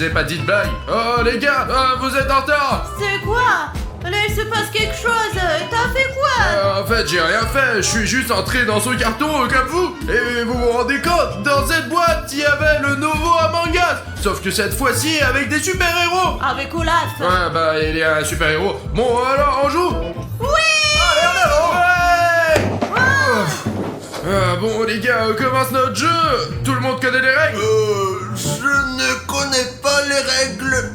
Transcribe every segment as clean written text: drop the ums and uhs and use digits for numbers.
vous ai pas dit de blague. Oh les gars, vous êtes en retard. C'est quoi? Là, il se passe quelque chose. T'as fait quoi? En fait, j'ai rien fait, je suis juste entré dans ce carton comme vous. Et vous vous rendez compte, dans cette boîte, il y avait le nouveau Among Us. Sauf que cette fois-ci, avec des super-héros. Avec Olaf. Ouais, bah, il y a un super-héros. Bon, alors, on joue? Oui. Allez, en avant. Ouais. Bon, les gars, on commence notre jeu. Tout le monde connaît les règles? Je ne connais pas les règles.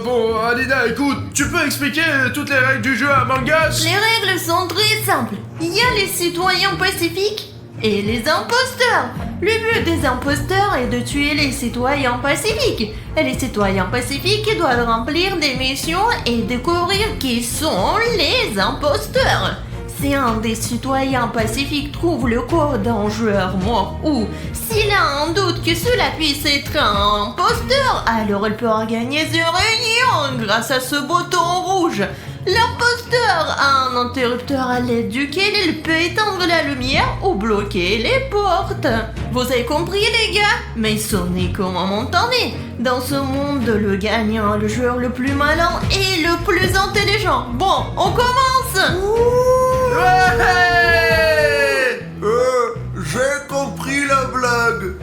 Bon, Alina, écoute, tu peux expliquer toutes les règles du jeu Among Us? Les règles sont très simples. Il y a les citoyens pacifiques et les imposteurs. Le but des imposteurs est de tuer les citoyens pacifiques. Et les citoyens pacifiques doivent remplir des missions et découvrir qui sont les imposteurs. Si un des citoyens pacifiques trouve le corps d'un joueur mort ou s'il a un doute que cela puisse être un imposteur, alors il pourra gagner des réunions grâce à ce bouton rouge. L'imposteur a un interrupteur à l'aide duquel il peut éteindre la lumière ou bloquer les portes. Vous avez compris les gars? Mais sonnez comme un montané. Dans ce monde, le gagnant est le joueur le plus malin et le plus intelligent. Bon, on commence. Ouais. J'ai compris la blague.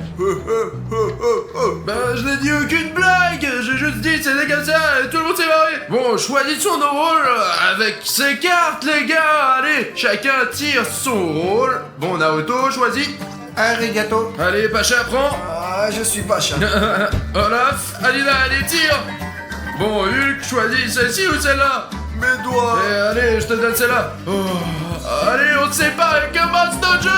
Ben, je n'ai dit aucune blague, j'ai juste dit c'était comme ça et tout le monde s'est marré. Bon, choisissons nos rôles avec ces cartes, les gars. Allez, chacun tire son rôle. Bon, Naruto, choisis. Arigato. Allez, Pacha, prends. Je suis Pacha. Olaf, Alina, allez, tire. Bon, Hulk, choisis celle-ci ou celle-là? Mes doigts. Allez, je te donne celle-là. Oh, allez, on se sépare et commence notre jeu.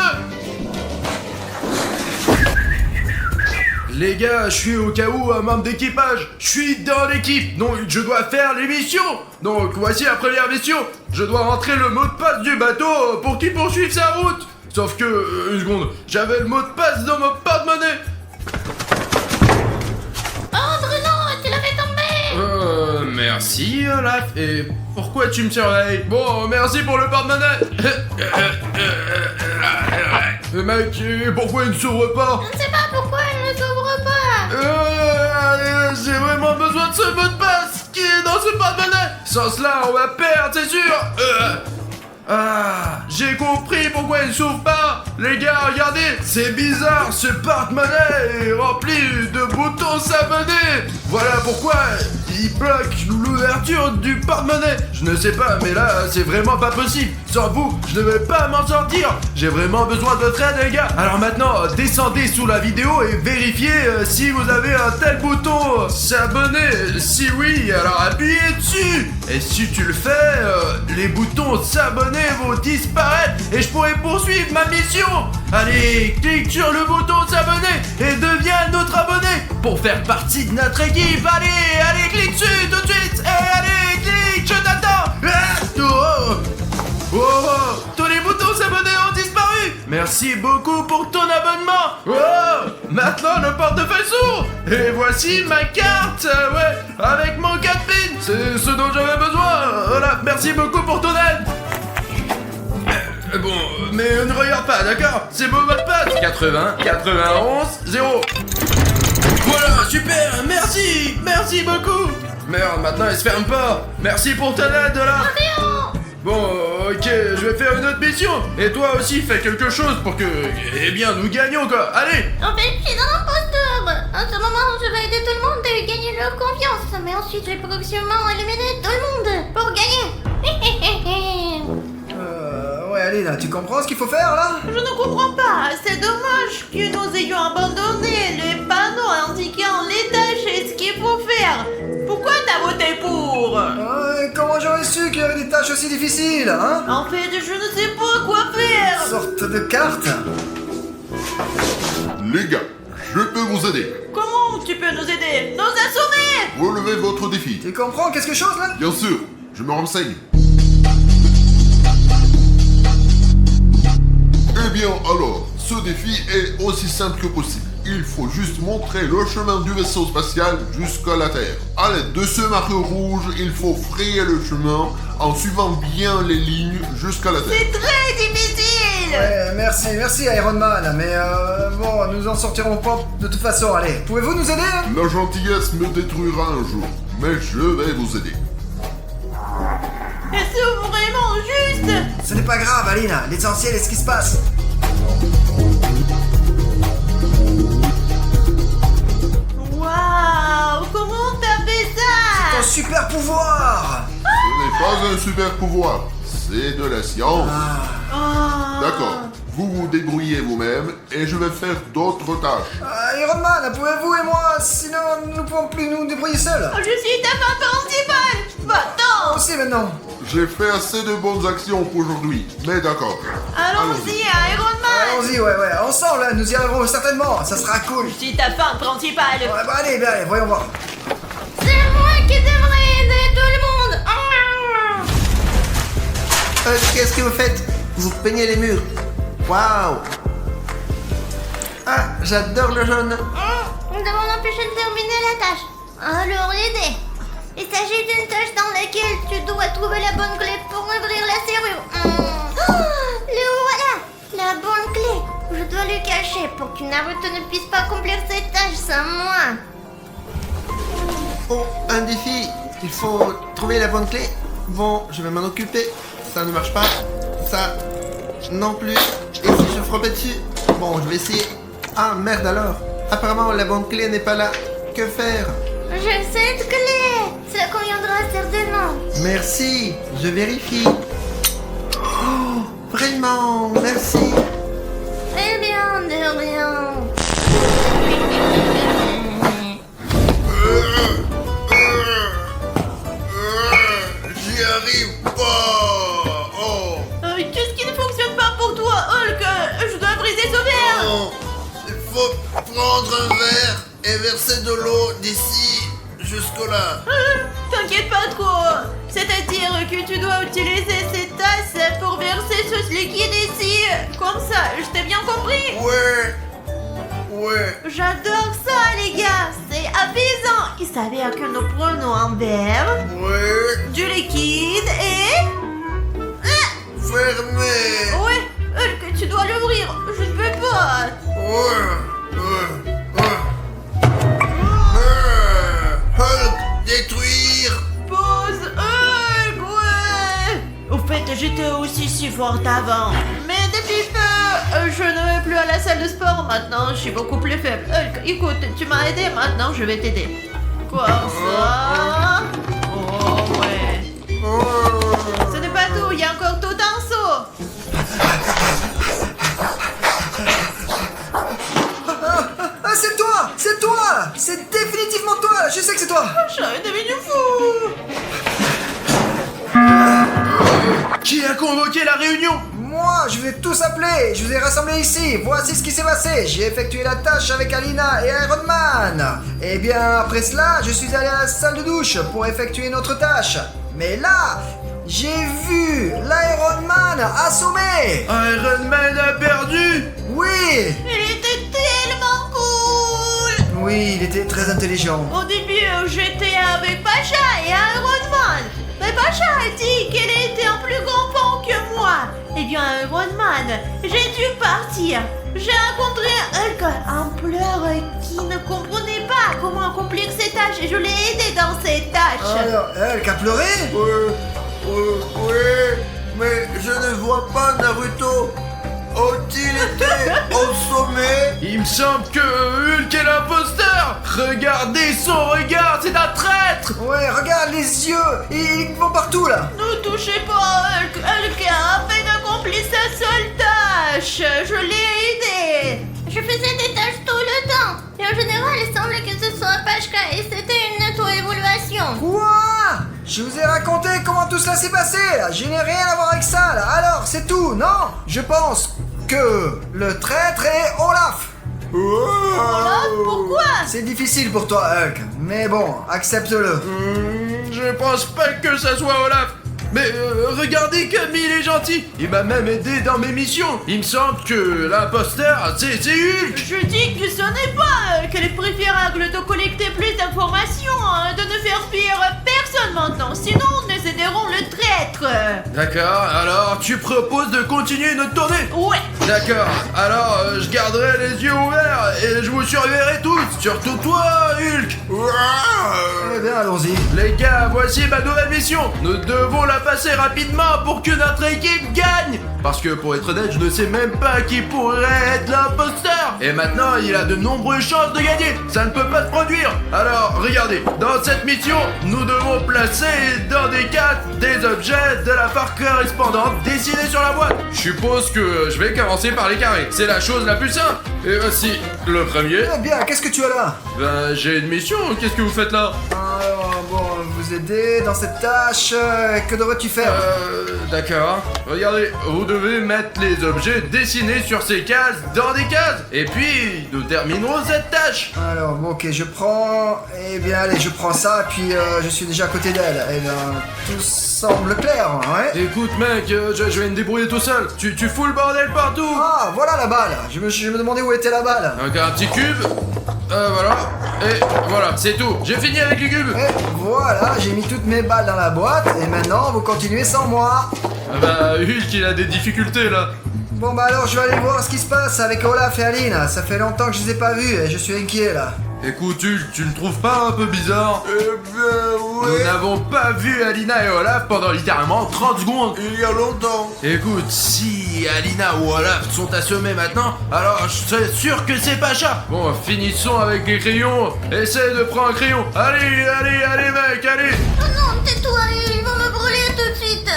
Les gars, je suis au cas où un membre d'équipage. Je suis dans l'équipe, donc je dois faire les missions. Donc voici la première mission. Je dois rentrer le mot de passe du bateau pour qu'il poursuive sa route. Sauf que, une seconde, j'avais le mot de passe dans mon porte-monnaie. Andre, non, tu l'as fait tomber. Merci Olaf. Et pourquoi tu me surveilles? Bon, merci pour le porte-monnaie. Mec, pourquoi il ne s'ouvre pas? Je ne sais pas pourquoi elle ne s'ouvre pas. J'ai vraiment besoin de ce mot de passe qui est dans ce porte-monnaie. Sans cela, on va perdre, c'est sûr. J'ai compris pourquoi il ne s'ouvre pas. Les gars, regardez, c'est bizarre, ce porte-monnaie est rempli de boutons s'abonner. Voilà pourquoi il bloque l'ouverture du porte-monnaie. Je ne sais pas, mais là, c'est vraiment pas possible. Sans vous, je ne vais pas m'en sortir. J'ai vraiment besoin de votre aide, les gars. Alors maintenant, descendez sous la vidéo et vérifiez si vous avez un tel bouton s'abonner. Si oui, alors appuyez dessus. Et si tu le fais, les boutons s'abonner vont disparaître et je pourrai poursuivre ma mission. Allez, clique sur le bouton s'abonner et deviens notre abonné pour faire partie de notre équipe. Allez, clique dessus tout de suite. Et allez, clique, je t'attends. Tous les boutons s'abonner ont disparu. Merci beaucoup pour ton abonnement. Maintenant le portefeuille s'ouvre. Et voici ma carte, avec mon 4 pins. C'est ce dont j'avais besoin. Voilà, merci beaucoup pour ton aide. Bon, mais ne regarde pas, d'accord? C'est mon mot de passe. 80, 91, 0. Voilà, super, merci beaucoup. Merde, maintenant il se ferme pas. Merci pour ton aide là. Bon, ok, je vais faire une autre mission. Et toi aussi, fais quelque chose pour que, nous gagnions quoi. Allez. En fait, je suis un imposteur. En ce moment, je vais aider tout le monde et gagner leur confiance. Mais ensuite, je vais progressivement éliminer tout le monde pour gagner. Ouais, allez, là, tu comprends ce qu'il faut faire, là? Je ne comprends pas. C'est dommage que nous ayons abandonné les panneaux indiquant les tâches et ce qu'il faut faire. Pourquoi t'as voté pour? Comment j'aurais su qu'il y avait des tâches aussi difficiles, hein? En fait, je ne sais pas quoi faire. Sorte de carte. Les gars, je peux vous aider. Comment tu peux nous aider? Nous assommer. Relevez votre défi. Tu comprends quelque chose, là? Bien sûr, je me renseigne. Eh bien alors, ce défi est aussi simple que possible. Il faut juste montrer le chemin du vaisseau spatial jusqu'à la Terre. À l'aide de ce marqueur rouge, il faut frayer le chemin en suivant bien les lignes jusqu'à la Terre. C'est très difficile. Ouais, merci Iron Man, mais bon, nous en sortirons pas de toute façon, allez. Pouvez-vous nous aider? La gentillesse me détruira un jour, mais je vais vous aider. Est-ce vraiment juste? Ce n'est pas grave, Aline, l'essentiel est ce qui se passe. Waouh, comment t'as fait Ton ça? super pouvoir! Ce n'est pas un super pouvoir, c'est de la science. Oh. D'accord, vous vous débrouillez vous-même et je vais faire d'autres tâches. Iron Man, pouvez-vous et moi, sinon nous ne pouvons plus nous débrouiller seuls. Je suis ta femme principale. Va-t'en. Aussi maintenant. J'ai fait assez de bonnes actions pour aujourd'hui, mais d'accord. Allons-y, Iron Man. Allons-y, ouais, ensemble, nous y arriverons certainement, ça sera cool. Je suis ta femme principale. Ouais, bah allez, voyons voir. C'est moi qui devrais aider tout le monde. Qu'est-ce que vous faites? Vous peignez les murs. Waouh. Ah, j'adore le jaune. Nous devons l'empêcher de terminer la tâche. Alors l'aider. Il s'agit d'une tâche dans laquelle tu dois trouver la bonne clé pour ouvrir la serrure. Le voilà, la bonne clé. Je dois le cacher pour que Naruto ne puisse pas accomplir cette tâche sans moi. Oh, un défi. Il faut trouver la bonne clé. Bon, je vais m'en occuper. Ça ne marche pas. Ça non plus. Et si je frappais dessus? Bon, je vais essayer. Ah, merde alors. Apparemment, la bonne clé n'est pas là. Que faire? J'ai cette clé. Cela conviendra certainement. Merci. Je vérifie. Oh, vraiment, merci. Eh bien, de rien. J'y arrive pas. Oh. Qu'est-ce qui ne fonctionne pas pour toi, Hulk? Je dois briser ce verre. Non. Il faut prendre un verre et verser de l'eau d'ici jusque-là. T'inquiète pas trop. C'est-à-dire que tu dois utiliser cette tasse pour verser ce liquide ici. Comme ça, je t'ai bien compris. Ouais. J'adore ça, les gars. C'est apaisant. Il s'avère que nous prenons un verre, Ouais. du liquide et... Fermé. Ouais, Hulk, tu dois l'ouvrir. Je ne peux pas. Hulk, détruire. Pause, Hulk, ouais. Au fait, j'étais aussi si forte avant. Mais depuis peu, je ne vais plus à la salle de sport maintenant. Je suis beaucoup plus faible. Hulk, écoute, tu m'as aidé, maintenant je vais t'aider. Quoi ça? Oh ouais. Ce n'est pas tout, il y a encore tout un seau. Ah, c'est toi, c'est définitivement toi, je sais que c'est toi. J'aurais devenu fou. Qui a convoqué la réunion? Moi, je vous ai tous appelés, je vous ai rassemblés ici. Voici ce qui s'est passé. J'ai effectué la tâche avec Alina et Iron Man. Et bien, après cela, je suis allé à la salle de douche pour effectuer une autre tâche. Mais là, j'ai vu l'Iron Man assommé. Iron Man a perdu. Oui, Il était tellement cool. oui, il était très intelligent. Au début, j'étais avec Pacha et Iron Man. Mais Pacha a dit qu'elle était un plus grand pan que moi. Eh bien, Iron Man, j'ai dû partir. J'ai rencontré Hulk, un pleur qui ne comprenait pas comment accomplir ses tâches et je l'ai aidé dans ses tâches. Alors, Hulk a pleuré? Ouais, mais je ne vois pas Naruto. A-t-il été au sommet? Il me semble que Hulk est l'imposteur. Regardez son regard, c'est un traître. Ouais, regarde les yeux, ils vont partout là. Ne touchez pas à Hulk. Hulk a à peine accompli sa seule tâche. Je l'ai aidé. Je faisais des tâches tout le temps. Et en général, il semble que ce soit Pashka et c'était une auto-évaluation. Quoi? Je vous ai raconté comment tout cela s'est passé là. Je n'ai rien à voir avec ça là. Alors, c'est tout, non? Je pense que le traître est Olaf. Olaf, pourquoi? C'est difficile pour toi, Hulk, mais bon, accepte-le. Je pense pas que ça soit Olaf. Mais regardez comme il est gentil. Il m'a même aidé dans mes missions. Il me semble que l'imposteur, c'est Hulk. Je dis que ce n'est pas qu'il est préférable de collecter plus d'informations, de ne faire fuir personne maintenant. Sinon, on ne nous aiderons le traître. D'accord, alors tu proposes de continuer notre tournée? Ouais. D'accord, alors je garderai les yeux ouverts et je vous surveillerai tous, surtout toi, Hulk. Eh bien, allons-y. Les gars, voici ma nouvelle mission. Nous devons la passer rapidement pour que notre équipe gagne. Parce que pour être honnête, je ne sais même pas qui pourrait être l'imposteur. Et maintenant, il a de nombreuses chances de gagner. Ça ne peut pas se produire. Alors, regardez, dans cette mission, nous devons placer dans des cases des objets de la part correspondante dessinés sur la boîte. Je suppose que je vais commencer par les carrés. C'est la chose la plus simple. Et voici le premier. Eh bien, qu'est-ce que tu as là? Ben, j'ai une mission. Qu'est-ce que vous faites là? Alors, bon, vous aider dans cette tâche, que devrais-tu faire? D'accord. Regardez, vous devez mettre les objets dessinés sur ces cases dans des cases. Et puis, nous terminerons cette tâche. Alors, bon, ok, je prends... Eh bien, allez, je prends ça, puis je suis déjà à côté d'elle. Eh bien, tout semble clair, ouais? Écoute, mec, je vais me débrouiller tout seul. Tu fous le bordel partout. Ah, voilà la balle. Je me demandais où était la balle. Donc, un petit cube. Voilà. Et voilà, c'est tout. J'ai fini avec les cubes. Et voilà, j'ai mis toutes mes balles dans la boîte, et maintenant, vous continuez sans moi. Ah bah, Hulk, il a des difficultés là. Bon bah alors je vais aller voir ce qui se passe avec Olaf et Aline. Ça fait longtemps que je les ai pas vus et je suis inquiet là. Écoute, Hulk, tu ne trouves pas un peu bizarre? Eh bien, Nous oui. n'avons pas vu Alina et Olaf pendant littéralement 30 secondes. Il y a longtemps. Écoute, si Alina ou Olaf sont assommés maintenant, alors je suis sûr que c'est Pacha. Bon, finissons avec les crayons. Essaye de prendre un crayon. Allez, allez, allez, mec, allez. Oh non, tais-toi, ils vont me brûler tout de suite.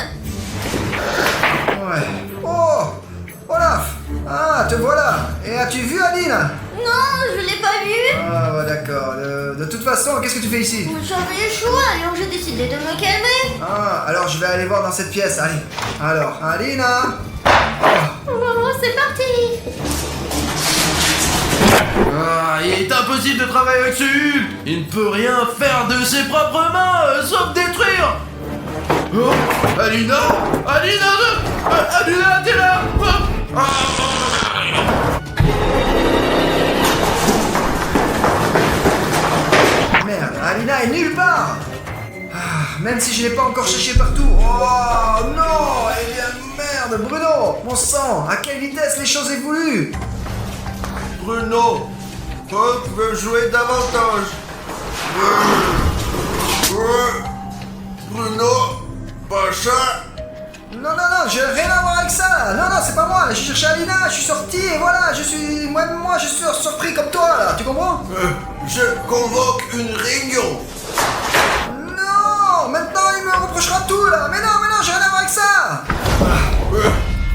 Ouais. Oh Olaf. Ah, te voilà. Et as-tu vu Aline? Non, je l'ai pas vu. Ah ouais, d'accord. De toute façon, qu'est-ce que tu fais ici? J'avais le choix, alors j'ai décidé de me calmer. Ah, alors je vais aller voir dans cette pièce, allez. Alors, Alina. Oh, c'est parti. Ah, il est impossible de travailler avec ce Hulk. Il ne peut rien faire de ses propres mains, sauf détruire. Oh, Alina, Alina, Alina, t'es là. Merde, Alina est nulle part. Ah, même si je l'ai pas encore cherché partout. Oh non. Eh bien, merde, Bruno. Mon sang, à quelle vitesse les choses évoluent. Bruno, Hulk veut jouer davantage. Bruno, Pacha. Non, non, non, j'ai rien à voir avec ça. Non, non, c'est pas moi. J'ai cherché Alina, je suis sorti et voilà, je suis... Moi, je suis surpris comme toi, là. Tu comprends? Je convoque une réunion. Non, maintenant il me reprochera tout, là. Mais non, j'ai rien à voir avec ça.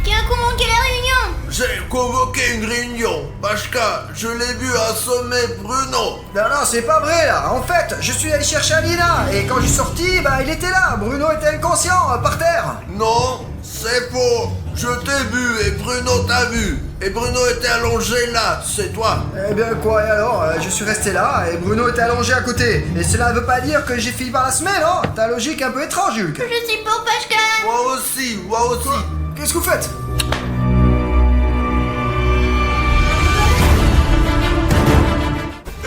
Qui a convoqué la réunion? J'ai convoqué une réunion parce que je l'ai vu assommer Bruno. Non, non, c'est pas vrai, là. En fait, je suis allé chercher Alina et quand je suis sorti, bah, il était là. Bruno était inconscient, par terre. Non, c'est faux. Je t'ai vu et Bruno t'a vu. Et Bruno était allongé là, c'est toi. Eh bien, quoi, et alors? Je suis resté là et Bruno était allongé à côté. Et cela ne veut pas dire que j'ai fini par la semaine, non? Ta logique est un peu étrange, Hulk. Je suis pour Pashka. Moi aussi. Qu'est-ce que vous faites?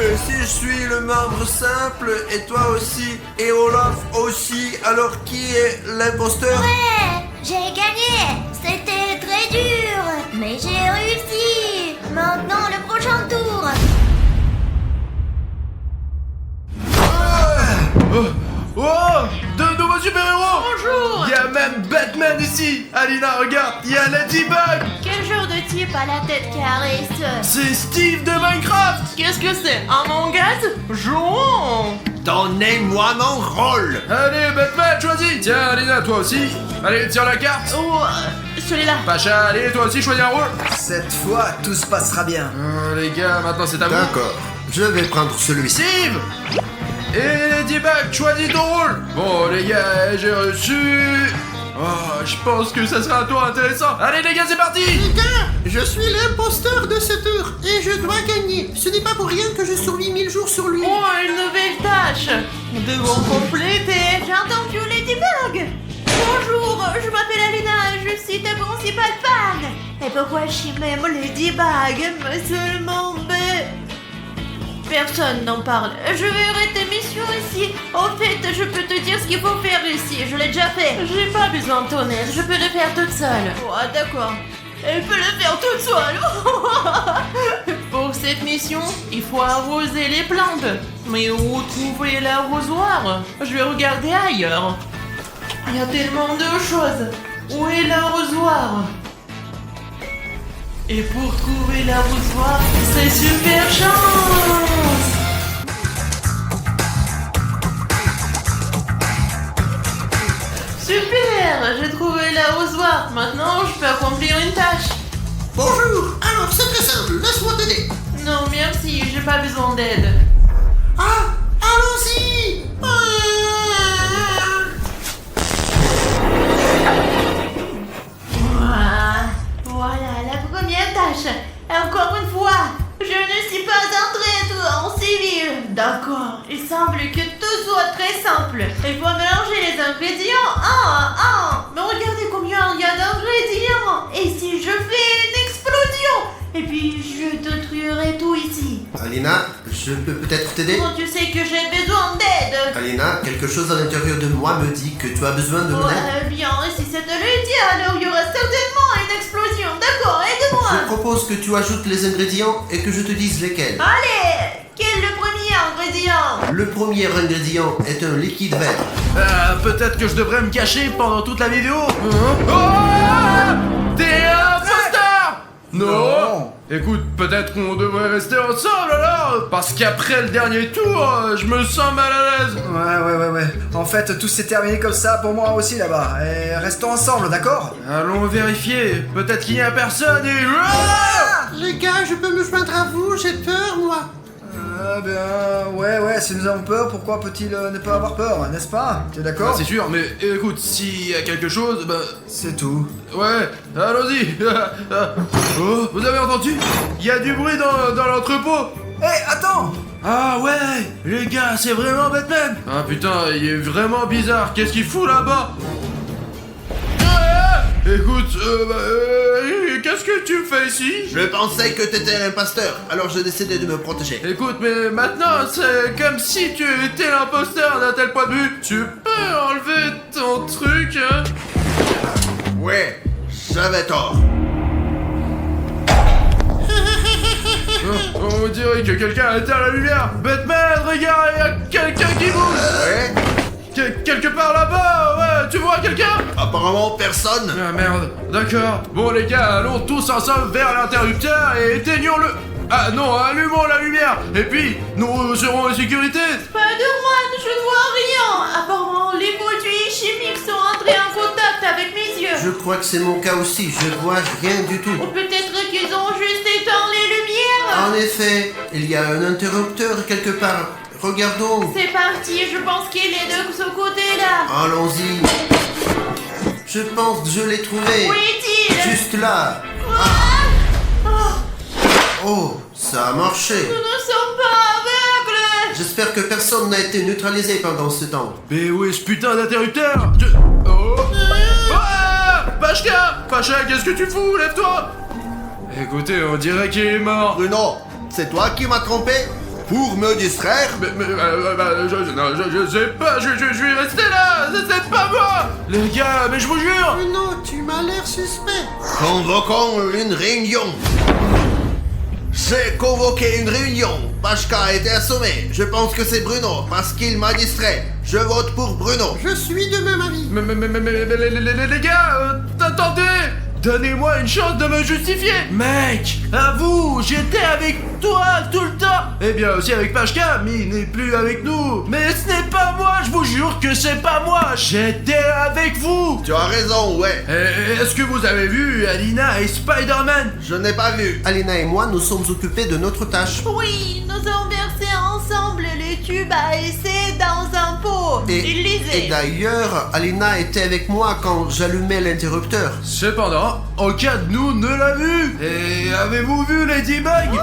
Et si je suis le membre simple et toi aussi et Olaf aussi, alors qui est l'imposteur? Ouais, j'ai gagné. C'était très dur, mais j'ai réussi. Maintenant, le prochain tour. Oh, de nouveaux super-héros. Bonjour. Il y a même Batman ici. Alina, regarde, il y a Ladybug. Quel genre de type a la tête carrée, ça? C'est Steve de Minecraft. Qu'est-ce que c'est? Un mangaz? Jouons. Donnez-moi mon rôle. Allez, Batman, choisis. Tiens, Alina, toi aussi. Allez, tire la carte. Oh, celui-là. Pacha, allez, toi aussi, choisis un rôle. Cette fois, tout se passera bien. Les gars, maintenant c'est à vous. D'accord, je vais prendre celui-ci. Steve. Et Ladybug, choisis ton rôle. Bon, les gars, j'ai reçu... Oh, je pense que ça sera un tour intéressant. Allez, les gars, c'est parti. Je suis l'imposteur de ce tour et je dois gagner. Ce n'est pas pour rien que je survis 1000 jours sur lui. Oh, une nouvelle tâche. Nous devons compléter. J'ai entendu Ladybug. Bonjour, je m'appelle Alina, je suis ta principale fan. Et pourquoi je suis même Ladybug? Mais seulement personne n'en parle. Je verrai tes missions ici. En fait, je peux te dire ce qu'il faut faire ici. Je l'ai déjà fait. J'ai pas besoin de ton aide. Je peux le faire toute seule. Oh, d'accord. Elle peut le faire toute seule. Pour cette mission, il faut arroser les plantes. Mais où trouver l'arrosoir? Je vais regarder ailleurs. Il y a tellement de choses. Où est l'arrosoir? Et pour trouver l'arrosoir, c'est super chance! Super! J'ai trouvé l'arrosoir. Maintenant, je peux accomplir une tâche. Bonjour. Alors, c'est très simple. Laisse-moi t'aider. Non, merci, j'ai pas besoin d'aide. Ah, allons-y. Voilà, la première tâche. Encore une fois, je ne suis pas entrée en civil. D'accord, il semble que tout soit très simple. Il faut mélanger les ingrédients un à un. Mais regardez combien il y a d'ingrédients. Et si je fais une explosion? Et puis je détruirai tout ici. Alina, je peux peut-être t'aider? Comment tu sais que j'ai besoin d'aide? Alina, quelque chose à l'intérieur de moi me dit que tu as besoin de mon aide. Bien, si c'est le dit, alors il y aura certainement une explosion. D'accord, aide-moi. Je propose que tu ajoutes les ingrédients et que je te dise lesquels. Allez, quel est le premier ingrédient? Le premier ingrédient est un liquide vert. Peut-être que je devrais me cacher pendant toute la vidéo. Oh! T'es un imposteur! Non. Écoute, peut-être qu'on devrait rester ensemble alors. Parce qu'après le dernier tour, je me sens mal à l'aise. Ouais. En fait, tout s'est terminé comme ça pour moi aussi là-bas. Et restons ensemble, d'accord? Allons vérifier. Peut-être qu'il n'y a personne et... Ah! Les gars, je peux me joindre à vous. J'ai peur, moi. Ah ben, ouais, si nous avons peur, pourquoi peut-il ne pas avoir peur, n'est-ce pas? Tu es d'accord? Ah, c'est sûr, mais écoute, s'il y a quelque chose, bah... C'est tout. Ouais, allons-y. Oh, vous avez entendu? Il y a du bruit dans l'entrepôt. Hé, attends! Ah ouais, les gars, c'est vraiment Batman. Ah putain, il est vraiment bizarre. Qu'est-ce qu'il fout là-bas? Écoute, qu'est-ce que tu fais ici? Je pensais que t'étais l'imposteur, alors j'ai décidé de me protéger. Écoute, mais maintenant, c'est comme si tu étais l'imposteur d'un tel point de vue. Tu peux enlever ton truc, hein? Ouais, j'avais tort. On dirait que quelqu'un a éteint la lumière. Batman, regarde, il y a quelqu'un qui bouge. Ouais? Quelque part là-bas, ouais, tu vois quelqu'un? Apparemment personne. Ah merde, d'accord. Bon les gars, allons tous ensemble vers l'interrupteur et éteignons-le. Ah non, allumons la lumière. Et puis, nous serons en sécurité. Spider-Man, je ne vois rien. Apparemment, les produits chimiques sont entrés en contact avec mes yeux. Je crois que c'est mon cas aussi, je vois rien du tout. Ou peut-être qu'ils ont juste éteint les lumières. En effet, il y a un interrupteur quelque part. Regardons. C'est parti, je pense qu'il est de ce côté-là. Allons-y. Je pense que je l'ai trouvé. Où est-il? Juste là. Oh, ça a marché. Nous ne sommes pas aveugles. J'espère que personne n'a été neutralisé pendant ce temps. Mais où est ce putain d'interrupteur? Oh. Ah, Pachka, qu'est-ce que tu fous? Lève-toi. Écoutez, on dirait qu'il est mort. Bruno, c'est toi qui m'as trompé pour me distraire? Je sais pas, je vais rester là, c'est pas moi. Les gars, mais je vous jure. Bruno, tu m'as l'air suspect. Convoquons une réunion. J'ai convoqué une réunion. Pachka a été assommé. Je pense que c'est Bruno parce qu'il m'a distrait. Je vote pour Bruno. Je suis de même avis. Mais les gars, attendez. Donnez-moi une chance de me justifier. Mec, avoue, j'étais avec toi tout le temps. Eh bien aussi avec Pachka, mais il n'est plus avec nous. Mais ce n'est pas moi, je vous jure que c'est pas moi. J'étais avec vous. Tu as raison, ouais. Est-ce que vous avez vu Alina et Spider-Man? Je n'ai pas vu. Alina et moi nous sommes occupés de notre tâche. Oui, nous avons versé ensemble les tubes à essai dans un pot. Il Et lisait. d'ailleurs, Alina était avec moi quand j'allumais l'interrupteur. Cependant, aucun de nous ne l'a vu. Et avez-vous vu Ladybug?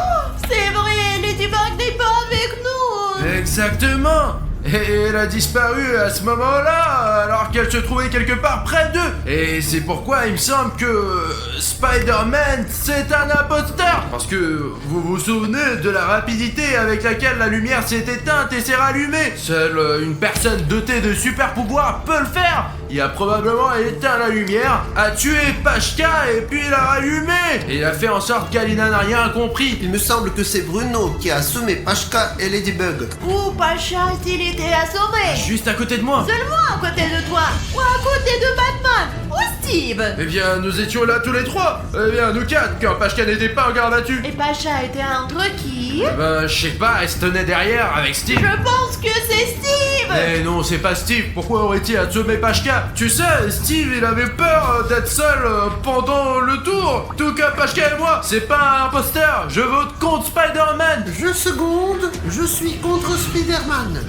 C'est vrai, Ladybug n'est pas avec nous. Exactement. Et elle a disparu à ce moment-là, alors qu'elle se trouvait quelque part près d'eux. Et c'est pourquoi il me semble que Spider-Man, c'est un imposteur. Parce que vous vous souvenez de la rapidité avec laquelle la lumière s'est éteinte et s'est rallumée. Seule une personne dotée de super pouvoirs peut le faire. Il a probablement éteint la lumière, a tué Pashka et puis l'a rallumé. Et il a fait en sorte qu'Alina n'a rien compris. Il me semble que c'est Bruno qui a assommé Pashka et Ladybug. Où Pacha a-t-il été assommé? Juste à côté de moi. Seulement à côté de toi, ou à côté de Batman, ou Steve. Eh bien, nous étions là tous les trois. Eh bien, nous quatre, quand Pashka n'était pas en garde à vue. Et Pacha était entre qui? Ben, je sais pas, elle se tenait derrière avec Steve. Je pense que c'est Steve. Eh non, c'est pas Steve. Pourquoi aurait-il assommé Pashka? Tu sais, Steve, il avait peur d'être seul pendant le tour. Tout comme Pashka et moi. C'est pas un imposteur. Je vote contre Spider-Man. Je seconde, je suis contre Spider-Man.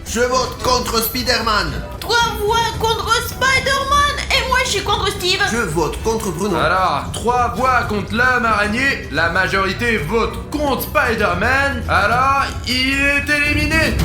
Je vote contre Spider-Man. 3 voix contre Spider-Man et moi je suis contre Steve. Je vote contre Bruno. Alors, 3 voix contre l'homme araignée. La majorité vote contre Spider-Man. Alors, il est éliminé.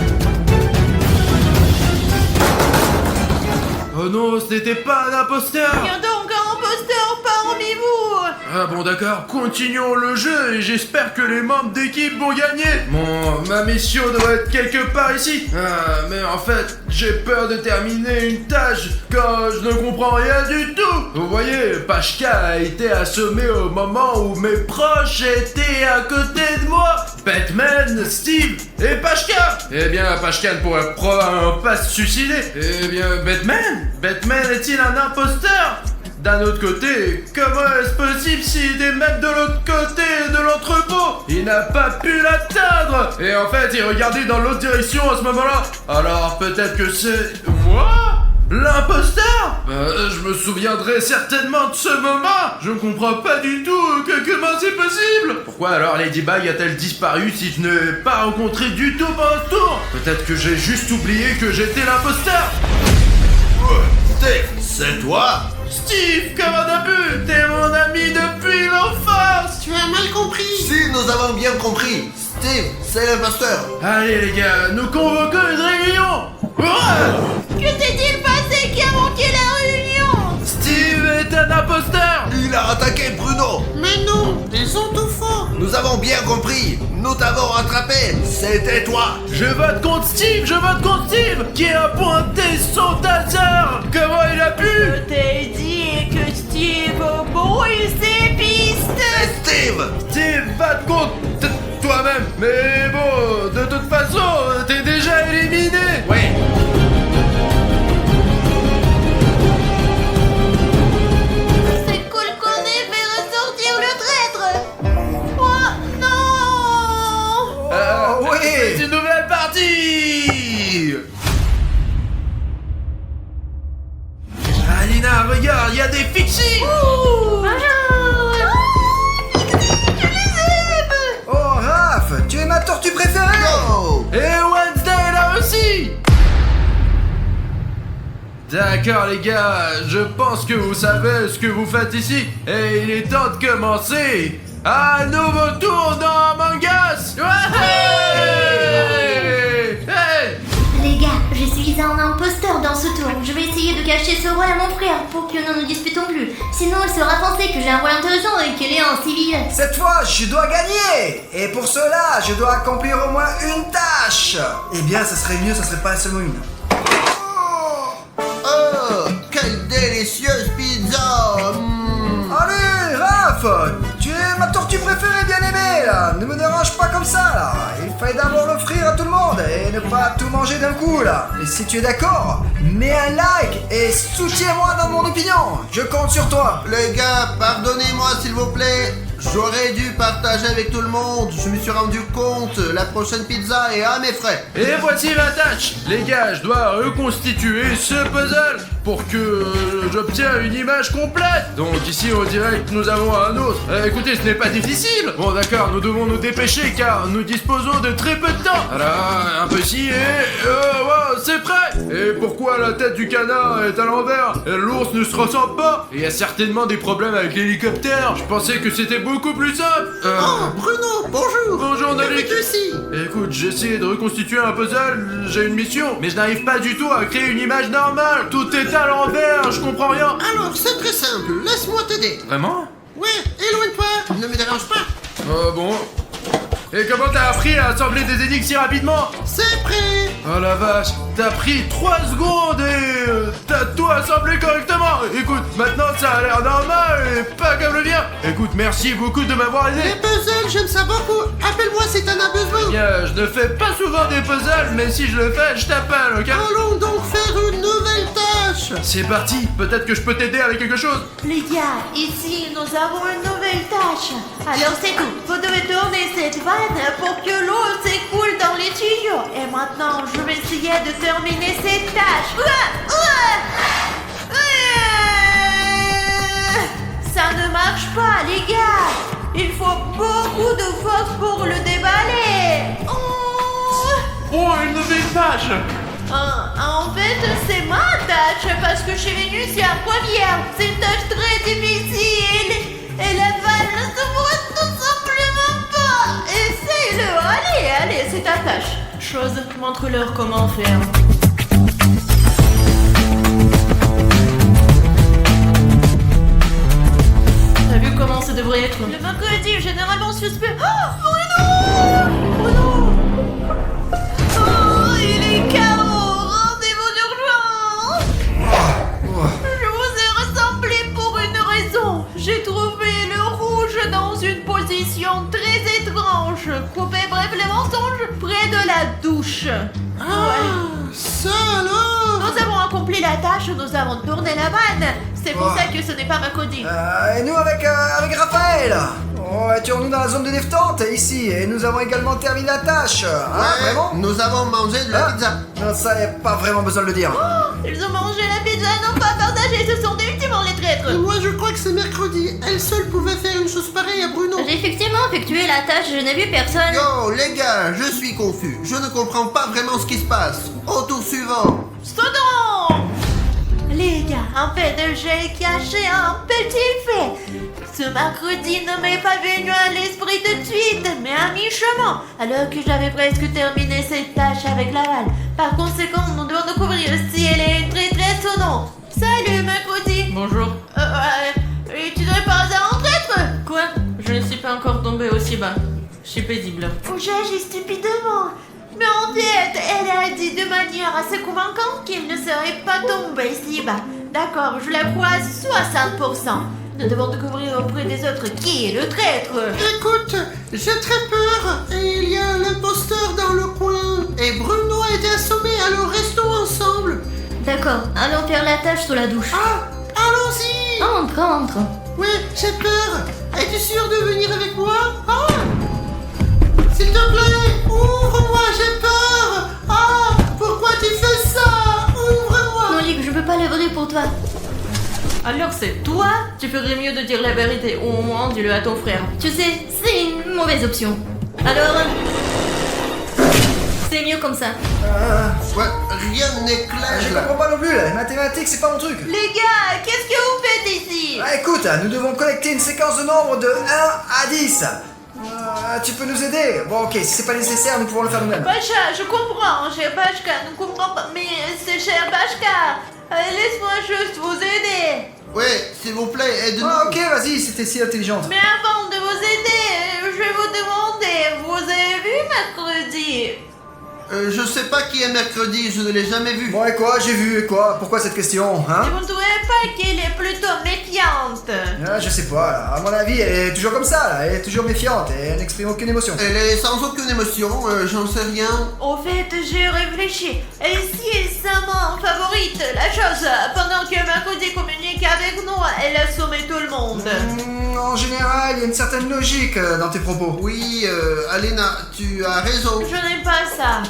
Oh non, ce n'était pas un imposteur. Il y a donc un imposteur parmi vous. Ah bon d'accord, continuons le jeu et j'espère que les membres d'équipe vont gagner. Bon, ma mission doit être quelque part ici. Ah, mais en fait, j'ai peur de terminer une tâche quand je ne comprends rien du tout. Vous voyez, Pashka a été assommé au moment où mes proches étaient à côté de moi. Batman, Steve et Pashka. Eh bien, Pashka ne pourrait probablement pas se suicider. Eh bien, Batman est-il un imposteur? D'un autre côté, comment est-ce possible s'il est même de l'autre côté de l'entrepôt? Il n'a pas pu l'atteindre. Et en fait, il regardait dans l'autre direction à ce moment-là. Alors peut-être que c'est moi l'imposteur? Je me souviendrai certainement de ce moment. Je ne comprends pas du tout comment c'est possible. Pourquoi alors Ladybug a-t-elle disparu si je n'ai pas rencontré du tout pendant ce tour? Peut-être que j'ai juste oublié que j'étais l'imposteur. Steve, c'est toi? Steve, comment t'as pu? T'es mon ami depuis l'enfance. Tu as mal compris. Si nous avons bien compris, Steve, c'est l'imposteur. Allez les gars, nous convoquons une réunion. Ouais. Que s'est-il passé qui a manqué la réunion? Steve est un imposteur. Il a attaqué Bruno. Mais non, ils sont tout faux. Nous avons bien compris. Nous t'avons rattrapé. C'était toi. Je vote contre Steve, qui a pointé son taser. Comment il a pu? Je t'ai dit que Steve brouille ses pistes. C'est Steve. Steve, va te contre toi-même. Mais bon, de toute façon, t'es déjà éliminé. Ouais. C'est cool qu'on ait fait ressortir le traître. Oh non. Oh, oui. C'est une nouvelle partie. Alina, regarde, il y a des fixies. Oh, Raph, tu es ma tortue préférée. Oh. Et Wednesday là aussi. D'accord les gars, je pense que vous savez ce que vous faites ici. Et il est temps de commencer un nouveau tour dans Among Us. Hey. Les gars, je suis un imposteur dans ce tour. Je vais essayer de cacher ce rôle à mon frère pour que nous ne nous disputons plus. Sinon, il sera pensé que j'ai un rôle intéressant et qu'elle est un civil. Cette fois, je dois gagner. Et pour cela, je dois accomplir au moins une tâche. Eh bien, ça serait mieux, ça serait pas seulement une. Oh, quelle délicieuse pizza. Allez, Raph, tu es ma tortue préférée, bien aimée, là. Ne me dérange pas comme ça, là. Il fallait d'abord l'offrir à tout le monde et ne pas tout manger d'un coup, là. Et si tu es d'accord, mets un like et soutiens-moi dans mon opinion. Je compte sur toi. Les gars, pardonnez-moi s'il vous plaît. J'aurais dû partager avec tout le monde. Je me suis rendu compte. La prochaine pizza est à mes frais. Et voici ma tâche. Les gars, je dois reconstituer ce puzzle pour que j'obtienne une image complète. Donc ici on dirait que nous avons un autre. Écoutez, ce n'est pas difficile. Bon d'accord, nous devons nous dépêcher car nous disposons de très peu de temps. Alors, un peu ci et... wow, c'est prêt. Et pourquoi la tête du canard est à l'envers et l'ours ne se ressemble pas? Il y a certainement des problèmes avec l'hélicoptère. Je pensais que c'était beaucoup plus simple. Oh, Bruno, bonjour. Bonjour Que Nalik. fais-tu ici? Écoute, j'ai essayé de reconstituer un puzzle, j'ai une mission, mais je n'arrive pas du tout à créer une image normale. Tout est à l'envers, je comprends rien. Alors, c'est très simple, laisse-moi t'aider. Vraiment? Ouais, éloigne-toi, ne me dérange pas. Oh bon. Et comment t'as appris à assembler des énigmes si rapidement? C'est prêt. Oh la vache, t'as pris 3 secondes et t'as tout assemblé correctement. Écoute, maintenant ça a l'air normal et pas comme le mien. Écoute, merci beaucoup de m'avoir Les aidé. puzzles, j'aime ça beaucoup. Appelle-moi si t'en as besoin. Bien, je ne fais pas souvent des puzzles, mais si je le fais, je t'appelle, ok? Allons donc faire une nouvelle tâche. C'est parti, peut-être que je peux t'aider avec quelque chose. Les gars, ici nous avons une nouvelle tâche. Alors c'est tout. Vous devez tourner cette vanne pour que l'eau s'écoule dans les tuyaux. Et maintenant, je vais essayer de terminer cette tâche. Ça ne marche pas, les gars. Il faut beaucoup de force pour le déballer. Oh, une nouvelle tâche. En fait, c'est ma tâche parce que je suis venue sur la première. C'est une tâche très difficile. Et la vanne ne s'ouvre tout simplement pas. Essaye-le. Allez, c'est ta tâche. Chose, montre-leur comment faire. T'as vu comment ça devrait être? Le mercredi est généralement suspect. Oh, Bruno! Oh, il est KO. Rendez-vous d'urgence. Je vous ai rassemblé pour une raison. J'ai trouvé le rouge dans une position très étrange. Coupé bref les mensonges près de la douche. Ça alors. Nous avons accompli la tâche, nous avons tourné la vanne. C'est pour ça que ce n'est pas mercredi. Et nous avec Raphaël. Étions-nous dans la zone de détente ici et nous avons également terminé la tâche. Vraiment? Nous avons mangé de la Ah. pizza. Non, ça y a pas vraiment besoin de le dire. Ils ont mangé la pizza, non pas partagé, ce sont définitivement les traîtres. Et moi je crois que c'est mercredi. Elle seule pouvait faire une chose pareille à Bruno. J'ai effectivement effectué la tâche, je n'ai vu personne. Yo, les gars, je suis confus. Je ne comprends pas vraiment ce qui se passe. Au tour suivant. Sodom! Les gars, en fait, j'ai caché un petit fait. Ce mercredi ne m'est pas venu à l'esprit tout de suite, mais à mi-chemin, alors que j'avais presque terminé cette tâche avec la balle. Par conséquent, nous devons découvrir si elle est très très sonnante. Salut, mercredi! Bonjour. Et tu n'es pas un traître? Quoi? Je ne suis pas encore tombé aussi bas. Je suis paisible. J'agis stupidement. Mais en fait, elle a dit de manière assez convaincante qu'il ne serait pas tombé si bas. D'accord, je la crois à 60%. Nous devons découvrir auprès des autres qui est le traître. Écoute, j'ai très peur. Et il y a l'imposteur dans le coin. Et Bruno a été assommé, alors restons ensemble. D'accord, allons faire la tâche sous la douche. Ah, allons-y. Entre. Oui, j'ai peur. Es-tu sûr de venir avec moi? Ah. S'il te plaît, ouvre-moi, j'ai peur. Ah, pourquoi tu fais ça? Ouvre-moi. Monique, je peux pas l'ouvrir pour toi. Alors c'est toi? Tu ferais mieux de dire la vérité, ou au moins dis-le à ton frère. Tu sais, c'est une mauvaise option. Alors, c'est mieux comme ça. Ouais, rien n'est clair Je là. comprends pas non plus, les mathématiques c'est pas mon truc. Les gars, qu'est-ce que vous faites ici? Écoute, nous devons collecter une séquence de nombres de 1 à 10. Tu peux nous aider? Bon, ok, si c'est pas nécessaire, nous pouvons le faire nous-mêmes. Pacha, je comprends, cher Pachka, ne comprends pas, mais c'est cher Pachka. Laisse-moi juste vous aider. Ouais, s'il vous plaît, aide-nous. Ok, vas-y, c'était si intelligente. Mais avant de vous aider, je vais vous demander, vous avez vu mercredi? Je sais pas qui est mercredi, je ne l'ai jamais vu. Bon, et quoi? J'ai vu, et quoi? Pourquoi cette question, hein? Vous ne trouvez pas qu'elle est plutôt méfiante? Je sais pas, là. À mon avis, elle est toujours comme ça, là. Elle est toujours méfiante et elle n'exprime aucune émotion. Elle est sans aucune émotion, j'en sais rien. Au fait, j'ai réfléchi. Et si elle s'amant favorite la chose, pendant que mercredi communique avec nous, elle assommait tout le monde. En général, il y a une certaine logique dans tes propos. Oui, Alena, tu as raison. Je n'aime pas ça.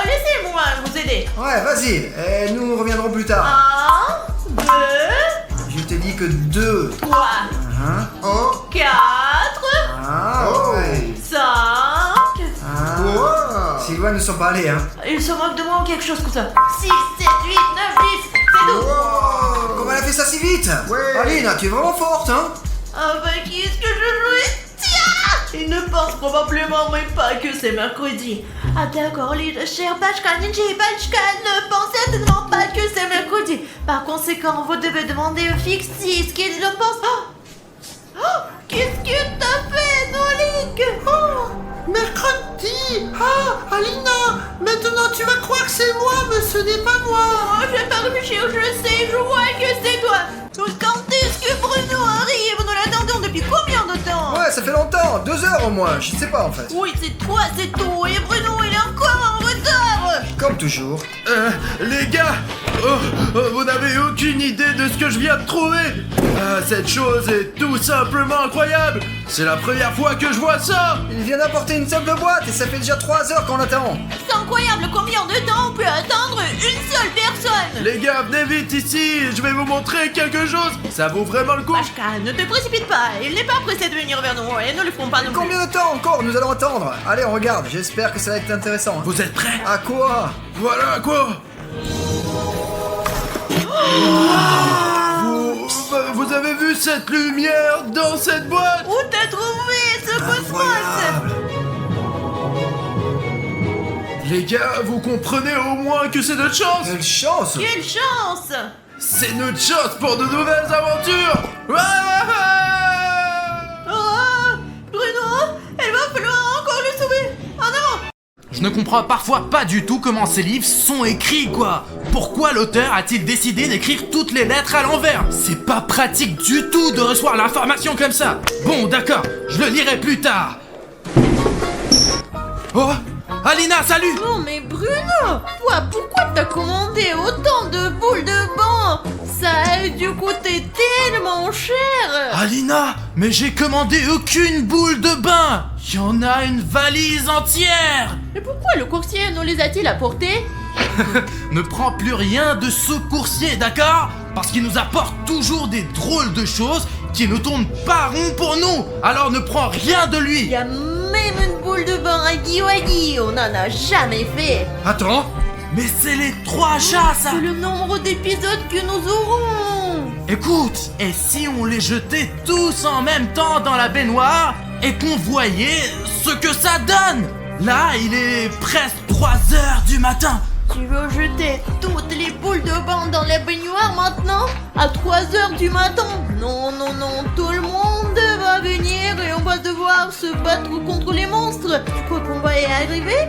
Laissez-moi vous aider. Ouais, vas-y, et nous reviendrons plus tard. 1, 2, Je t'ai dit que 2. 3, Hein? Oh, 4, Ah, Oh. ouais. 5. Ah. wow. Si loin ne sont pas allés, hein. Il se moque de moi ou quelque chose comme ça. 6, 7, 8, 9, 10. C'est tout. Wow. Comment elle a fait ça si vite? Ouais. Alina, tu es vraiment forte, hein? Ah bah qui est-ce que je joue? Tiens! Il ne pense probablement même pas que c'est mercredi. Ah d'accord, les chers Pachka, Ninja et Pachka ne pensent certainement pas que c'est mercredi. Par conséquent, vous devez demander au Fixie ce qu'il en pense. Oh! Oh! Qu'est-ce que t'as fait, Noli? Oh, Alina, maintenant tu vas croire que c'est moi, mais ce n'est pas moi. Oh, je vais pas réfléchir, je sais, je vois que c'est toi. Quand est-ce que Bruno arrive? Nous l'attendons depuis combien de temps? Ouais, ça fait longtemps, 2 heures au moins, je sais pas en fait. Oui, c'est toi, c'est tout. Et Bruno, il est encore en retard. Comme toujours. Les gars, vous n'avez aucune idée de ce que je viens de trouver. Cette chose est tout simplement incroyable. C'est la première fois que je vois ça. Il vient d'apporter une simple boîte et ça fait déjà 3 heures qu'on l'attend. C'est incroyable combien de temps on peut attendre une seule personne. Les gars, venez vite ici, je vais vous montrer quelque chose. Ça vaut vraiment le coup. Pashka, ne te précipite pas. Il n'est pas pressé de venir vers nous et ne le ferons pas non plus. Combien de temps encore nous allons attendre? Allez, on regarde, j'espère que ça va être intéressant. Vous êtes prêts? À quoi? Voilà quoi. Vous avez vu cette lumière dans cette boîte? Où t'as trouvé ce cosmos? Les gars, vous comprenez au moins que c'est notre chance. Quelle chance! Quelle chance! C'est notre chance pour de nouvelles aventures. Oh, Bruno, il va falloir encore le sauver. En avant! Je ne comprends parfois pas du tout comment ces livres sont écrits, quoi. Pourquoi l'auteur a-t-il décidé d'écrire toutes les lettres à l'envers? C'est pas pratique du tout de recevoir l'information comme ça. Bon, d'accord, je le lirai plus tard. Oh, Alina, salut! Non mais Bruno, toi, pourquoi t'as commandé autant de boules de banc? Ça a dû coûter tellement cher. Alina, mais j'ai commandé aucune boule de bain. Il y en a une valise entière. Mais pourquoi le coursier nous les a-t-il apportés? Ne prends plus rien de ce coursier, d'accord? Parce qu'il nous apporte toujours des drôles de choses qui ne tournent pas rond pour nous. Alors ne prends rien de Il lui. y a même une boule de bain à Guiwagi, on n'en a jamais fait. Attends, mais c'est les 3 chats, ça. C'est le nombre d'épisodes que nous aurons. Écoute, et si on les jetait tous en même temps dans la baignoire et qu'on voyait ce que ça donne? Là, il est presque 3 heures du matin. Tu veux jeter toutes les boules de bain dans la baignoire maintenant? À 3 heures du matin? Non, non, non, tout le monde va venir et on va devoir se battre contre les monstres. Tu crois qu'on va y arriver?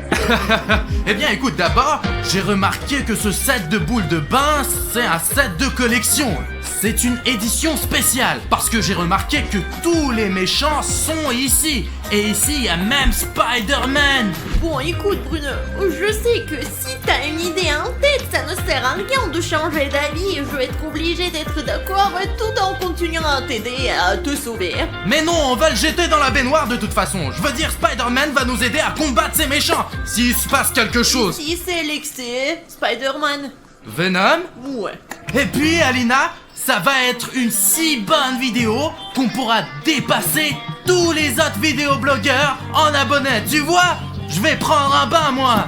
Eh bien, écoute, d'abord, j'ai remarqué que ce set de boules de bain, c'est un set de collection. C'est une édition spéciale, parce que j'ai remarqué que tous les méchants sont ici. Et ici, il y a même Spider-Man. Bon, écoute Bruno, je sais que si t'as une idée en tête, ça ne sert à rien de changer d'avis. Je vais être obligé d'être d'accord tout en continuant à t'aider à te sauver. Mais non, on va le jeter dans la baignoire de toute façon. Je veux dire, Spider-Man va nous aider à combattre ces méchants, s'il se passe quelque chose. Si c'est l'excès, Spider-Man. Venom? Ouais. Et puis, Alina, ça va être une si bonne vidéo qu'on pourra dépasser tous les autres vidéoblogueurs en abonnés. Tu vois? Je vais prendre un bain, moi.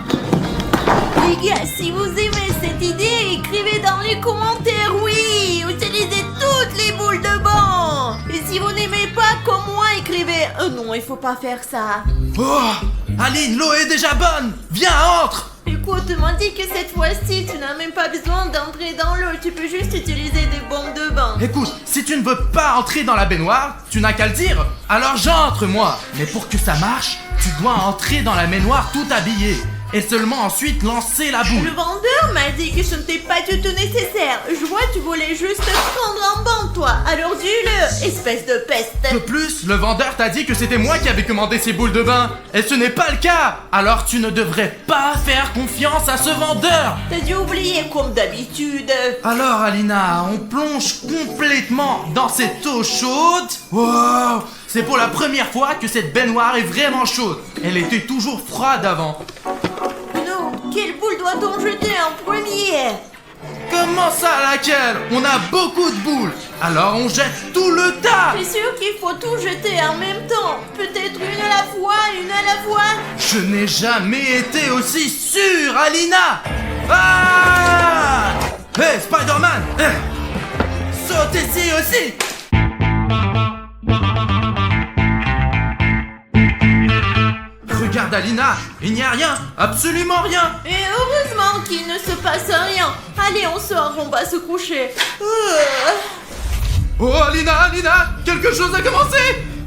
Les gars, si vous aimez cette idée, écrivez dans les commentaires oui. Utilisez toutes les boules de banc. Et si vous n'aimez pas comme moi, écrivez non, il faut pas faire ça. Oh, Aline, l'eau est déjà bonne. Viens, entre. Écoute, on m'a dit que cette fois-ci, tu n'as même pas besoin d'entrer dans l'eau. Tu peux juste utiliser des bombes de bain. Écoute, si tu ne veux pas entrer dans la baignoire, tu n'as qu'à le dire. Alors j'entre, moi. Mais pour que ça marche, tu dois entrer dans la baignoire tout habillé. Et seulement ensuite lancer la Le boule. vendeur m'a dit que ce n'était pas du tout nécessaire. Je vois, tu voulais juste prendre un bain, toi. Alors dis-le, espèce de peste. De plus, le vendeur t'a dit que c'était moi qui avais commandé ces boules de bain. Et ce n'est pas le cas. Alors tu ne devrais pas faire confiance à ce vendeur. T'as dû oublier comme d'habitude. Alors Alina, on plonge complètement dans cette eau chaude. Wow, c'est pour la première fois que cette baignoire est vraiment chaude. Elle était toujours froide avant. Non, quelle boule doit-on jeter en premier? Comment ça, laquelle? On a beaucoup de boules. Alors on jette tout le tas. C'est sûr qu'il faut tout jeter en même temps. Peut-être une à la fois, une à la fois. Je n'ai jamais été aussi sûr, Alina. Ah! Hey, Spider-Man, saute ici aussi. Regarde, Alina, il n'y a rien, absolument rien. Et heureusement qu'il ne se passe rien. Allez, on sort, on va se coucher. Oh, Alina, quelque chose a commencé.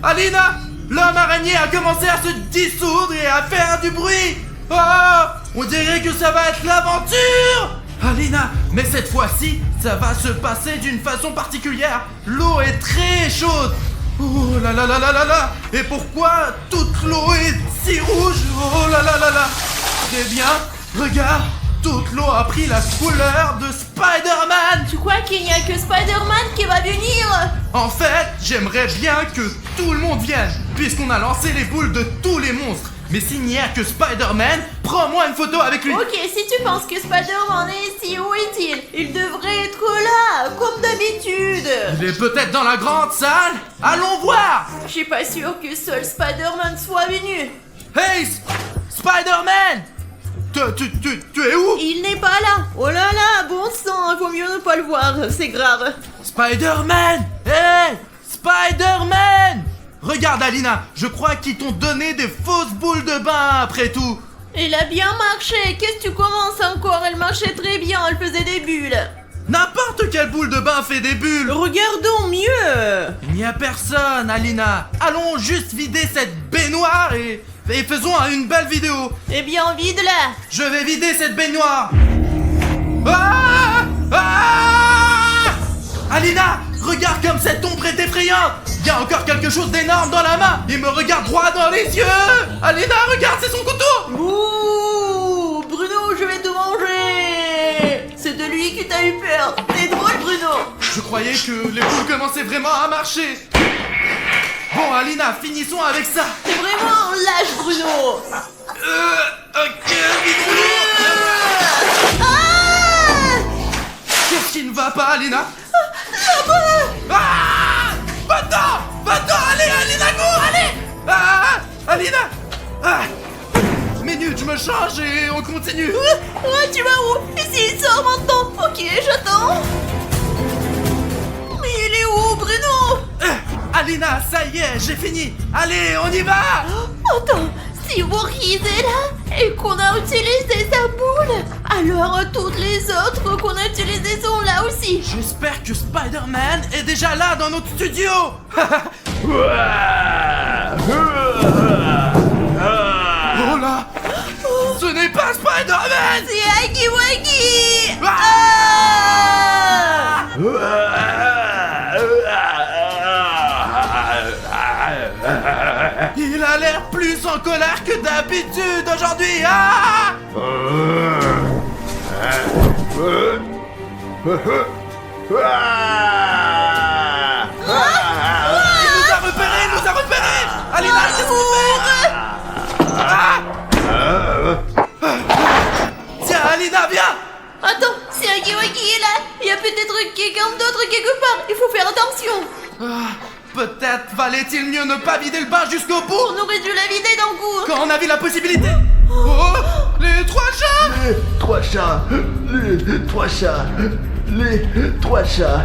Alina, l'homme araignée a commencé à se dissoudre et à faire du bruit. Ah, on dirait que ça va être l'aventure. Alina, mais cette fois-ci, ça va se passer d'une façon particulière. L'eau est très chaude. Oh là là là là là là. Et pourquoi toute l'eau est si rouge? Oh là là là là. Très bien, regarde, toute l'eau a pris la couleur de Spider-Man. Tu crois qu'il n'y a que Spider-Man qui va venir? En fait, j'aimerais bien que tout le monde vienne, puisqu'on a lancé les boules de tous les monstres. Mais s'il n'y a que Spider-Man, prends-moi une photo avec lui. Ok, si tu penses que Spider-Man est ici, où est-il? Il devrait être là, comme d'habitude. Il est peut-être dans la grande salle. Allons voir. Je suis pas sûr que seul Spider-Man soit venu. Hey, Spider-Man. Tu es où? Il n'est pas là. Oh là là, bon sang, il vaut mieux ne pas le voir, c'est grave. Spider-Man. Hey, Spider-Man. Regarde Alina, je crois qu'ils t'ont donné des fausses boules de bain après tout. Il a bien marché, qu'est-ce que tu commences encore? Elle marchait très bien, elle faisait des bulles. N'importe quelle boule de bain fait des bulles. Regardons mieux. Il n'y a personne, Alina. Allons juste vider cette baignoire et faisons une belle vidéo. Eh bien, vide-la. Je vais vider cette baignoire. Ah! Ah! Alina, regarde comme cette ombre est effrayante. Il y a encore quelque chose d'énorme dans la main. Il me regarde droit dans les yeux. Alina, regarde, c'est son couteau. Ouh, Bruno, je vais te manger. C'est de lui que t'as eu peur. T'es drôle, Bruno. Je croyais que les boules commençaient vraiment à marcher. Bon, Alina, finissons avec ça. T'es vraiment un lâche, Bruno. Ok, qu'est-ce qui ne va pas, Alina? Ah! Va-t'en, allez, Alina, go, allez! Ah! Alina! Ah! Minute, je me change et on continue. Ouais, tu vas où? Ici, il sort maintenant. Ok, j'attends. Mais il est où, Bruno? Alina, ça y est, j'ai fini. Allez, on y va! Attends, si Voorhees est là et qu'on a utilisé sa boule, alors toutes les autres qu'on a utilisées sont là aussi. J'espère que Spider-Man est déjà là dans notre studio. Oh là! Ce n'est pas Spider-Man! C'est Huggy Wuggy. Il a l'air plus en colère que d'habitude aujourd'hui. Ah! Il nous a repérés! Alina, qu'est-ce qu'on fait? Ah! Tiens, Alina, viens! Attends, si Huggy Wuggy est là, il y a peut-être quelqu'un d'autre quelque part. Il faut faire attention. Peut-être valait-il mieux ne pas vider le bain jusqu'au bout On aurait dû la vider d'un coup. quand on avait la possibilité. Oh, les trois chats! Les trois chats, les trois chats, les trois chats.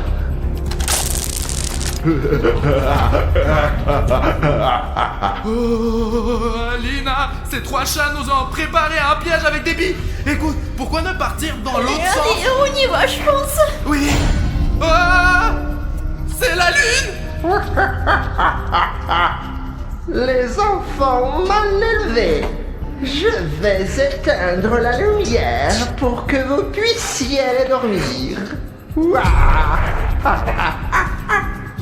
Oh, Alina, ces trois chats nous ont préparé un piège avec des billes. Écoute, pourquoi ne partir dans l'autre sens? Allez, on y va, je pense. Oui. Ah, c'est la lune. Les enfants mal élevés, je vais éteindre la lumière pour que vous puissiez aller dormir. Ouah.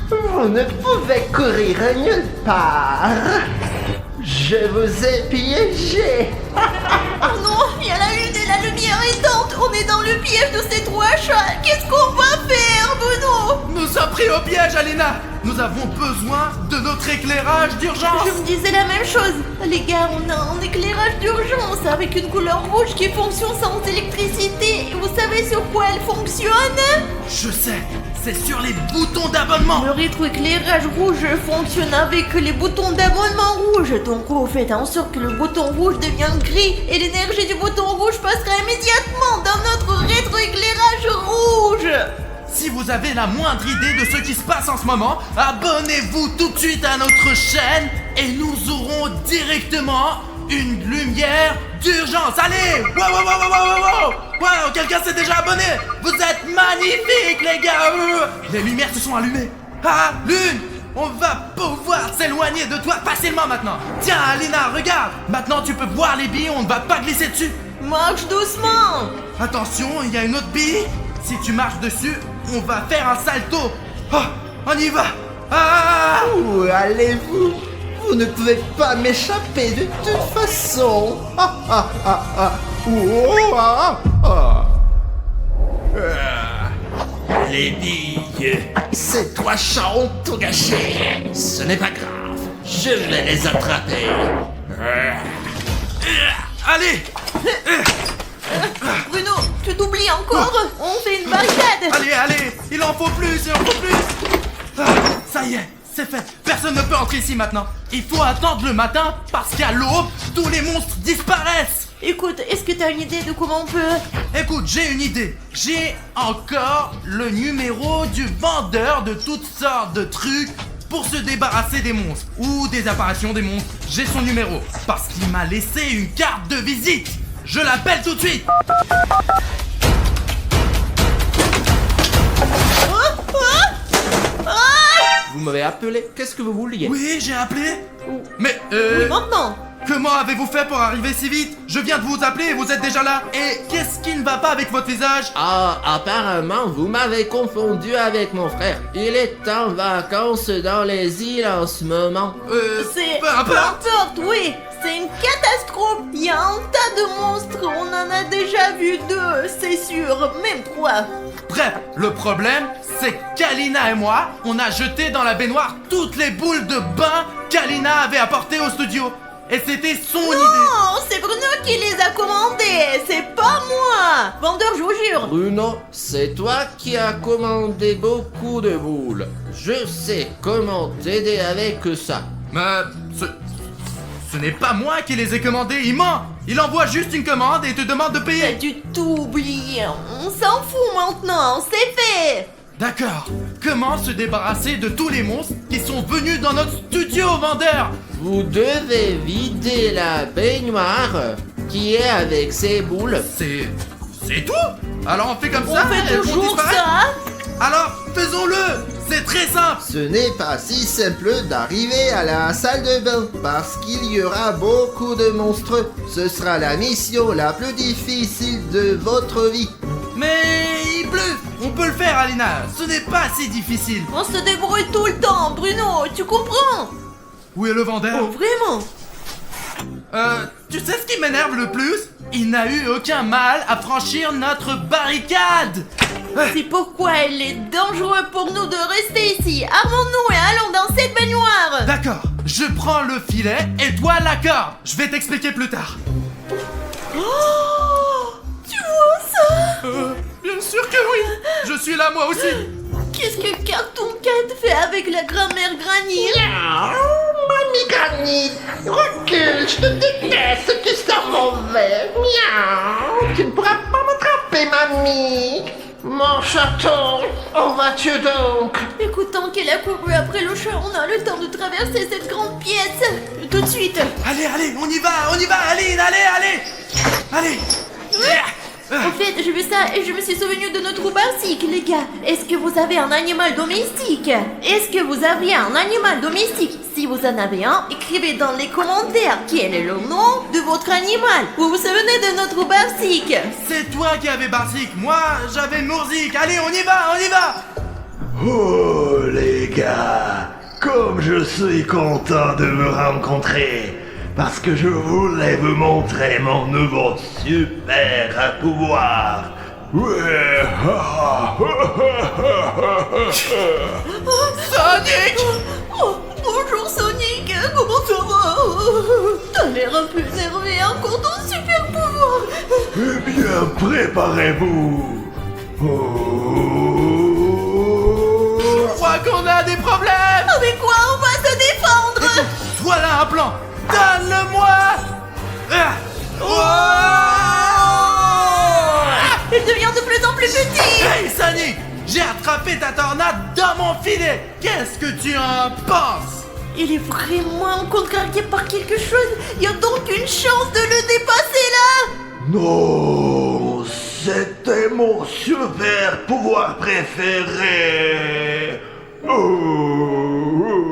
Vous ne pouvez courir nulle part. Je vous ai piégé. Oh non, il y a la lune et la lumière éteinte. On est dans le piège de ces trois chats. Qu'est-ce qu'on va faire, Bruno? Nous sommes pris au piège, Alina. Nous avons besoin de notre éclairage d'urgence. Je me disais la même chose. Les gars, on a un éclairage d'urgence avec une couleur rouge qui fonctionne sans électricité. Et vous savez sur quoi elle fonctionne? Je sais, c'est sur les boutons d'abonnement. Le rétroéclairage rouge fonctionne avec les boutons d'abonnement rouge. Donc vous faites en sorte que le bouton rouge devienne gris et l'énergie du bouton rouge passera immédiatement dans notre rétroéclairage rouge. Si vous avez la moindre idée de ce qui se passe en ce moment, abonnez-vous tout de suite à notre chaîne et nous aurons directement une lumière d'urgence. Allez! Wow, quelqu'un s'est déjà abonné! Vous êtes magnifiques, les gars! Les lumières se sont allumées. Ah, lune! On va pouvoir s'éloigner de toi facilement maintenant. Tiens, Alina, regarde. Maintenant, tu peux voir les billes, on ne va pas glisser dessus. Marche doucement. Attention, il y a une autre bille. Si tu marches dessus, on va faire un salto. Oh, on y va. Ah! Où allez-vous? Vous ne pouvez pas m'échapper de toute façon. Ah, ah, ah, ah. Oh, ah, ah. Les billes, ces trois chats ont tout gâché. Ce n'est pas grave, je vais les attraper. Allez. Bruno, tu t'oublies encore. On fait une barricade. Allez, il en faut plus, Ah, ça y est, c'est fait. Personne ne peut entrer ici maintenant. Il faut attendre le matin parce qu'à l'aube, tous les monstres disparaissent. Écoute, est-ce que t'as une idée de comment on peut... Écoute, j'ai une idée. J'ai encore le numéro du vendeur de toutes sortes de trucs pour se débarrasser des monstres ou des apparitions des monstres. J'ai son numéro parce qu'il m'a laissé une carte de visite. Je l'appelle tout de suite. Vous m'avez appelé, qu'est-ce que vous vouliez? Oui, j'ai appelé. Mais Oui, maintenant. comment avez-vous fait pour arriver si vite? Je viens de vous appeler et vous êtes déjà là. Et qu'est-ce qui ne va pas avec votre visage? Ah, apparemment, vous m'avez confondu avec mon frère. Il est en vacances dans les îles en ce moment. C'est... peu importe. oui. C'est une catastrophe. Il y a un tas de monstres. On en a déjà vu 2, c'est sûr. Même 3. Bref, le problème, c'est qu'Alina et moi, on a jeté dans la baignoire toutes les boules de bain qu'Alina avait apportées au studio. Et c'était son idée. Non, c'est Bruno qui les a commandés. C'est pas moi. Vendeur, je vous jure. Bruno, c'est toi qui as commandé beaucoup de boules. Je sais comment t'aider avec ça. Mais ce n'est pas moi qui les ai commandés, il ment. Il envoie juste une commande et te demande de T'as payer. dû t'oublier. On s'en fout maintenant. C'est fait. D'accord. Comment se débarrasser de tous les monstres qui sont venus dans notre studio, vendeur? Vous devez vider la baignoire qui est avec ces boules. C'est tout? Alors on fait comme On ça? fait elles vont toujours disparaître? ça. Alors faisons-le. C'est très simple. Ce n'est pas si simple d'arriver à la salle de bain parce qu'il y aura beaucoup de monstres. Ce sera la mission la plus difficile de votre vie. Mais il pleut. On peut le faire, Alina. Ce n'est pas si difficile. On se débrouille tout le temps, Bruno. Tu comprends? Où est le vendeur? Oh, vraiment? Tu sais ce qui m'énerve le plus? Il n'a eu aucun mal à franchir notre barricade. C'est pourquoi il est dangereux pour nous de rester ici. Armons-nous et allons dans cette baignoire. D'accord, je prends le filet et toi la corde. Je vais t'expliquer plus tard. Oh, tu vois ça? Bien sûr que oui. Je suis là moi aussi. Qu'est-ce que Cartoon Cat fait avec la grand-mère Granny? Mamie Granny, recule, je te déteste, tu sens mauvais. Miaou, tu ne pourras pas m'attraper, mamie. Mon chaton, où vas-tu donc? Écoute, tant qu'elle a couru après le chat, on a le temps de traverser cette grande pièce. Tout de suite. Allez, on y va, Aline, allez. En fait, j'ai vu ça et je me suis souvenu de notre basique, les gars. Est-ce que vous avez un animal domestique? Est-ce que vous aviez un animal domestique? Si vous en avez un, écrivez dans les commentaires quel est le nom de votre animal. Vous vous souvenez de notre basique? C'est toi qui avais Barzik, moi j'avais Mourzik. Allez, on y va. Oh les gars, comme je suis content de vous rencontrer, parce que je voulais vous montrer mon nouveau super pouvoir. Ouais. Sonic! Oh, bonjour Sonic, comment ça va? T'as l'air un peu énervé encore ton super pouvoir. Eh bien, préparez-vous. Je crois qu'on a des problèmes. Avec quoi on va se défendre? Voilà un plan. Donne-le-moi. Il devient de plus en plus petit. Hey Sonic, j'ai attrapé ta tornade dans mon filet. Qu'est-ce que tu en penses? Il est vraiment contrarié par quelque chose. Il y a donc une chance de le dépasser là. Non, c'était mon super pouvoir préféré. Oh.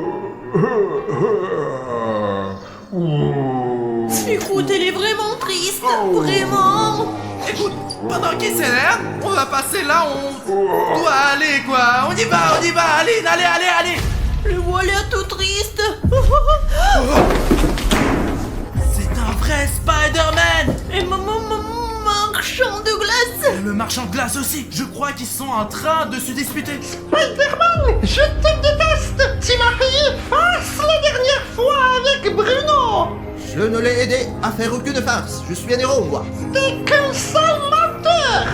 Écoute, elle est vraiment triste. Vraiment. Écoute, pendant qu'il s'énerve, on va passer là où on doit aller, quoi. On y va, allez, allez. Le voilà tout triste. C'est un vrai Spider-Man. Et maman, marchand de glace. Et le marchand de glace aussi. Je crois qu'ils sont en train de se disputer. Spider-Man, je te déteste. Tu m'as payé face la dernière fois avec Bruno. Je ne l'ai aidé à faire aucune farce. Je suis un héros, moi. T'es qu'un sale menteur.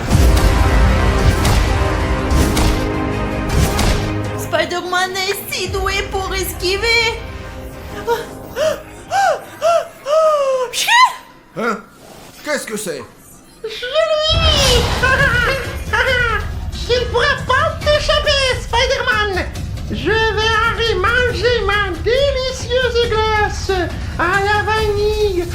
Spider-Man est si doué pour esquiver. Chien. Hein? Qu'est-ce que c'est? Je lui. Il ne pourra pas t'échapper, Spider-Man. Je vais aller manger ma délicieuse glace à la vanille.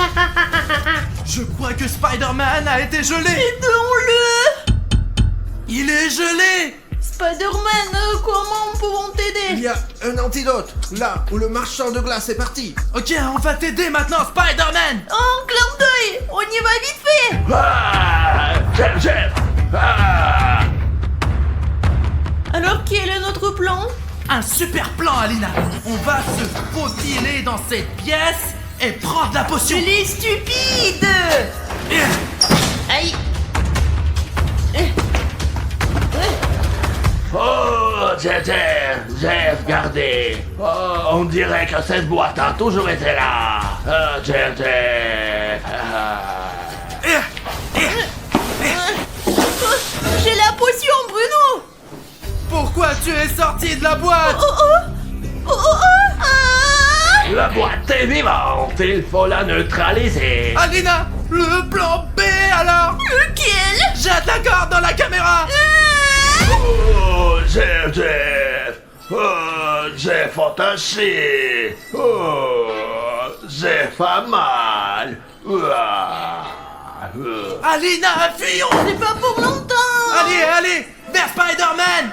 Je crois que Spider-Man a été gelé. Aidons-le. Il est gelé. Spider-Man, comment pouvons t'aider? Il y a un antidote, là où le marchand de glace est parti. Ok, on va t'aider maintenant, Spider-Man. En clin d'œil, on y va vite fait. Ah, Jeff. Ah. Alors quel est notre plan? Un super plan, Alina. On va se faufiler dans cette pièce et prendre la potion. Elle est stupide. Aïe. Oh, Jeff, regardez. Oh, on dirait que cette boîte a toujours été là. Jeff. J'ai la potion, Bruno. Pourquoi tu es sorti de la boîte? La boîte est vivante, il faut la neutraliser. Alina, le plan B alors? Lequel? Jette la corde dans la caméra. Oh, Jeff. Oh, Jeff attaché. Oh, Jeff a mal. Alina, fuyons. C'est pas pour longtemps. Allez, vers Spider-Man.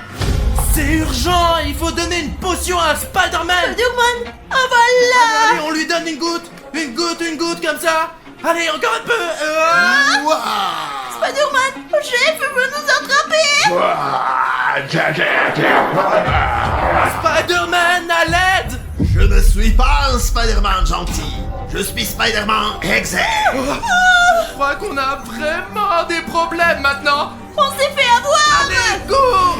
C'est urgent, il faut donner une potion à Spider-Man. Spider-Man, avala. Allez, on lui donne une goutte comme ça. Allez, encore un peu. Spider-Man, chef veut nous attraper. Spider-Man, à l'aide. Je ne suis pas un Spider-Man gentil. Je suis Spider-Man exempt. Je crois qu'on a vraiment des problèmes maintenant. On s'est fait avoir. Allez, cours.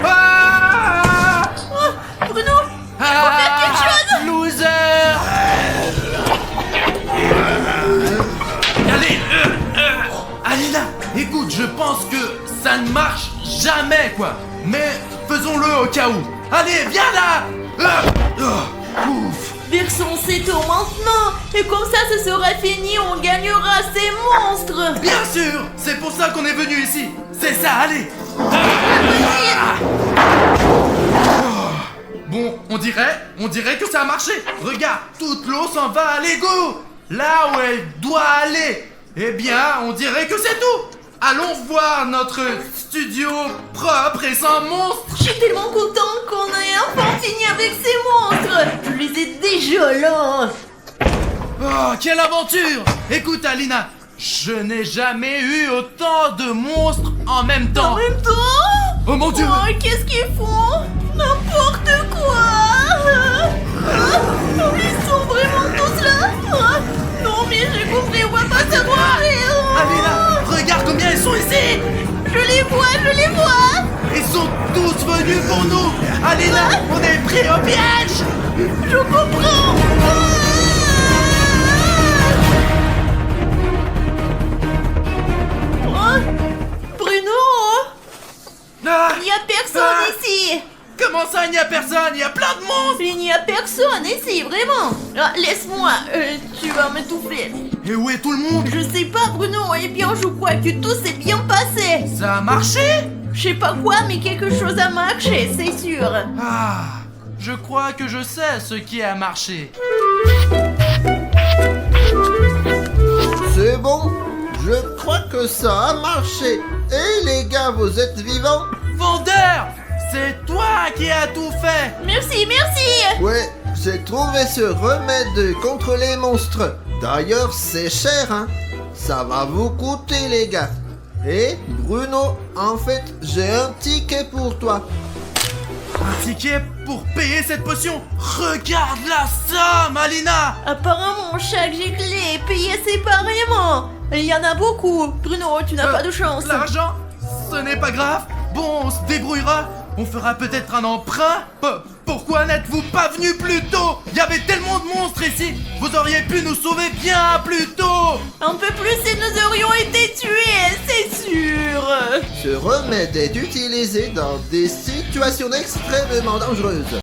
Ah, Bruno, il faut faire quelque chose. Loser. Allez, Alina, écoute, je pense que ça ne marche jamais, quoi. Mais faisons-le au cas où. Allez, viens là. Ouf. Versons ces tours maintenant. Et comme ça, ce sera fini, on gagnera ces monstres. Bien sûr, c'est pour ça qu'on est venu ici. C'est ça, allez. Bon, on dirait que ça a marché. Regarde, toute l'eau s'en va à l'égout. Là où elle doit aller. Eh bien, on dirait que c'est tout. Allons voir notre studio propre et sans monstres. Je suis tellement contente qu'on ait enfin fini avec ces monstres. Je les ai déjà là. Oh, quelle aventure. Écoute, Alina, je n'ai jamais eu autant de monstres en même temps. En même temps? Oh mon Dieu. Oh, qu'est-ce qu'ils font? N'importe quoi. Ils sont vraiment tous là. Non, mais j'ai compris, on va pas savoir. Alina, regarde combien ils sont ici. Je les vois. Ils sont tous venus pour nous. Alina, on est pris au piège. Je comprends. Bruno, il n'y a personne ici. Comment ça, il n'y a personne? Il y a plein de monstres. Il n'y a personne ici, vraiment. Laisse-moi, tu vas m'étouffer. Et où est tout le monde? Je sais pas, Bruno. Eh bien, je crois que tout s'est bien passé. Ça a marché? Je sais pas quoi, mais quelque chose a marché, c'est sûr. Ah, je crois que je sais ce qui a marché. C'est bon, je crois que ça a marché. Et les gars, vous êtes vivants? Vendeur, c'est toi qui as tout fait. Merci. Ouais, j'ai trouvé ce remède contre les monstres. D'ailleurs, c'est cher, hein. Ça va vous coûter, les gars. Et Bruno, en fait, j'ai un ticket pour toi. Un ticket pour payer cette potion. Regarde la somme, Alina. Apparemment, chaque gilet est payé séparément. Il y en a beaucoup. Bruno, tu n'as pas de chance. L'argent, ce n'est pas grave. Bon, on se débrouillera. On fera peut-être un emprunt. Pourquoi n'êtes-vous pas venu plus tôt? Il y avait tellement de monstres ici. Vous auriez pu nous sauver bien plus tôt. Un peu plus et nous aurions été tués, c'est sûr. Ce remède est utilisé dans des situations extrêmement dangereuses.